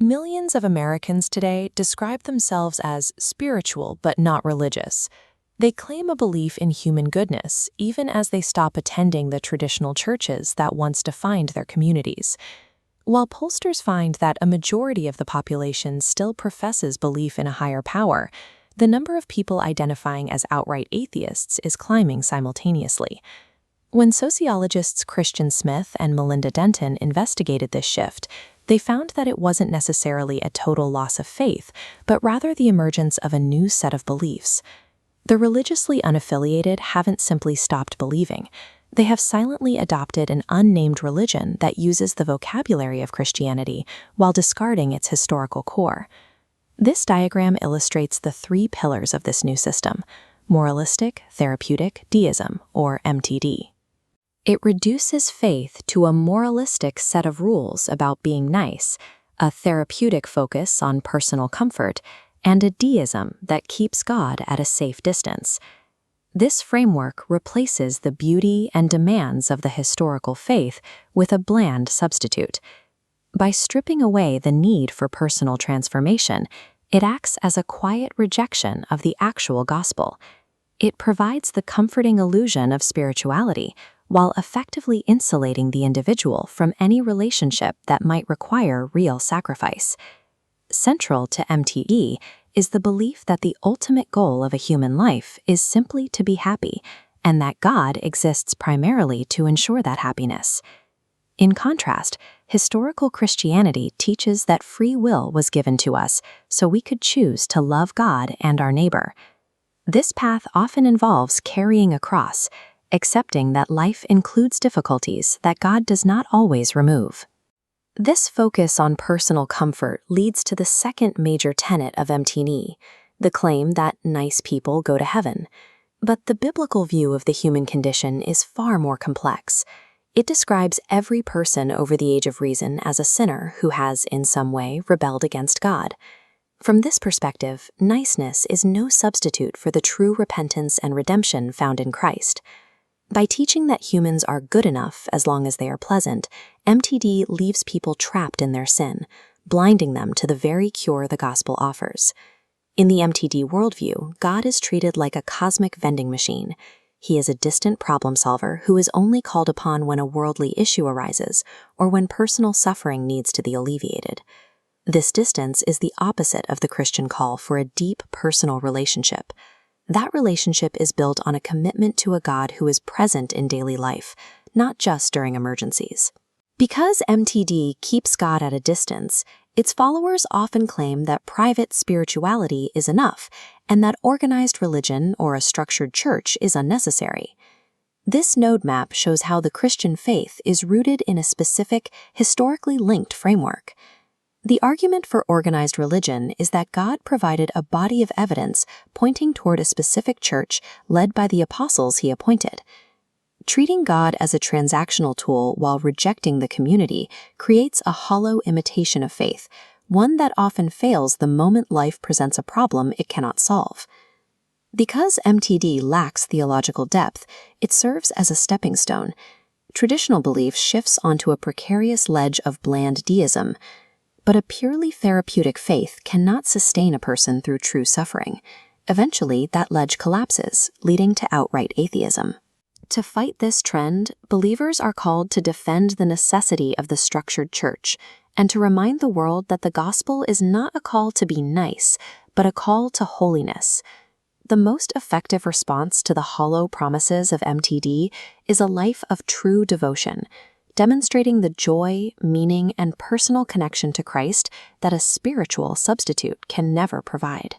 Millions of Americans today describe themselves as spiritual but not religious. They claim a belief in human goodness, even as they stop attending the traditional churches that once defined their communities. While pollsters find that a majority of the population still professes belief in a higher power, the number of people identifying as outright atheists is climbing simultaneously. When sociologists Christian Smith and Melinda Denton investigated this shift, they found that it wasn't necessarily a total loss of faith, but rather the emergence of a new set of beliefs. The religiously unaffiliated haven't simply stopped believing. They have silently adopted an unnamed religion that uses the vocabulary of Christianity while discarding its historical core. This diagram illustrates the three pillars of this new system: Moralistic Therapeutic Deism, or MTD. It reduces faith to a moralistic set of rules about being nice, a therapeutic focus on personal comfort, and a deism that keeps God at a safe distance. This framework replaces the beauty and demands of the historical faith with a bland substitute. By stripping away the need for personal transformation, it acts as a quiet rejection of the actual gospel. It provides the comforting illusion of spirituality, while effectively insulating the individual from any relationship that might require real sacrifice. Central to MTE is the belief that the ultimate goal of a human life is simply to be happy, and that God exists primarily to ensure that happiness. In contrast, historical Christianity teaches that free will was given to us so we could choose to love God and our neighbor. This path often involves carrying a cross, accepting that life includes difficulties that God does not always remove. This focus on personal comfort leads to the second major tenet of MTE, the claim that nice people go to heaven. But the biblical view of the human condition is far more complex. It describes every person over the age of reason as a sinner who has, in some way, rebelled against God. From this perspective, niceness is no substitute for the true repentance and redemption found in Christ. By teaching that humans are good enough as long as they are pleasant, MTD leaves people trapped in their sin, blinding them to the very cure the gospel offers. In the MTD worldview, God is treated like a cosmic vending machine. He is a distant problem solver who is only called upon when a worldly issue arises or when personal suffering needs to be alleviated. This distance is the opposite of the Christian call for a deep personal relationship. That relationship is built on a commitment to a God who is present in daily life, not just during emergencies. Because MTD keeps God at a distance, its followers often claim that private spirituality is enough and that organized religion or a structured church is unnecessary. This node map shows how the Christian faith is rooted in a specific, historically linked framework. The argument for organized religion is that God provided a body of evidence pointing toward a specific church led by the apostles he appointed. Treating God as a transactional tool while rejecting the community creates a hollow imitation of faith, one that often fails the moment life presents a problem it cannot solve. Because MTD lacks theological depth, it serves as a stepping stone. Traditional belief shifts onto a precarious ledge of bland deism. But a purely therapeutic faith cannot sustain a person through true suffering. Eventually, that ledge collapses, leading to outright atheism. To fight this trend, believers are called to defend the necessity of the structured church and to remind the world that the gospel is not a call to be nice, but a call to holiness. The most effective response to the hollow promises of MTD is a life of true devotion, demonstrating the joy, meaning, and personal connection to Christ that a spiritual substitute can never provide.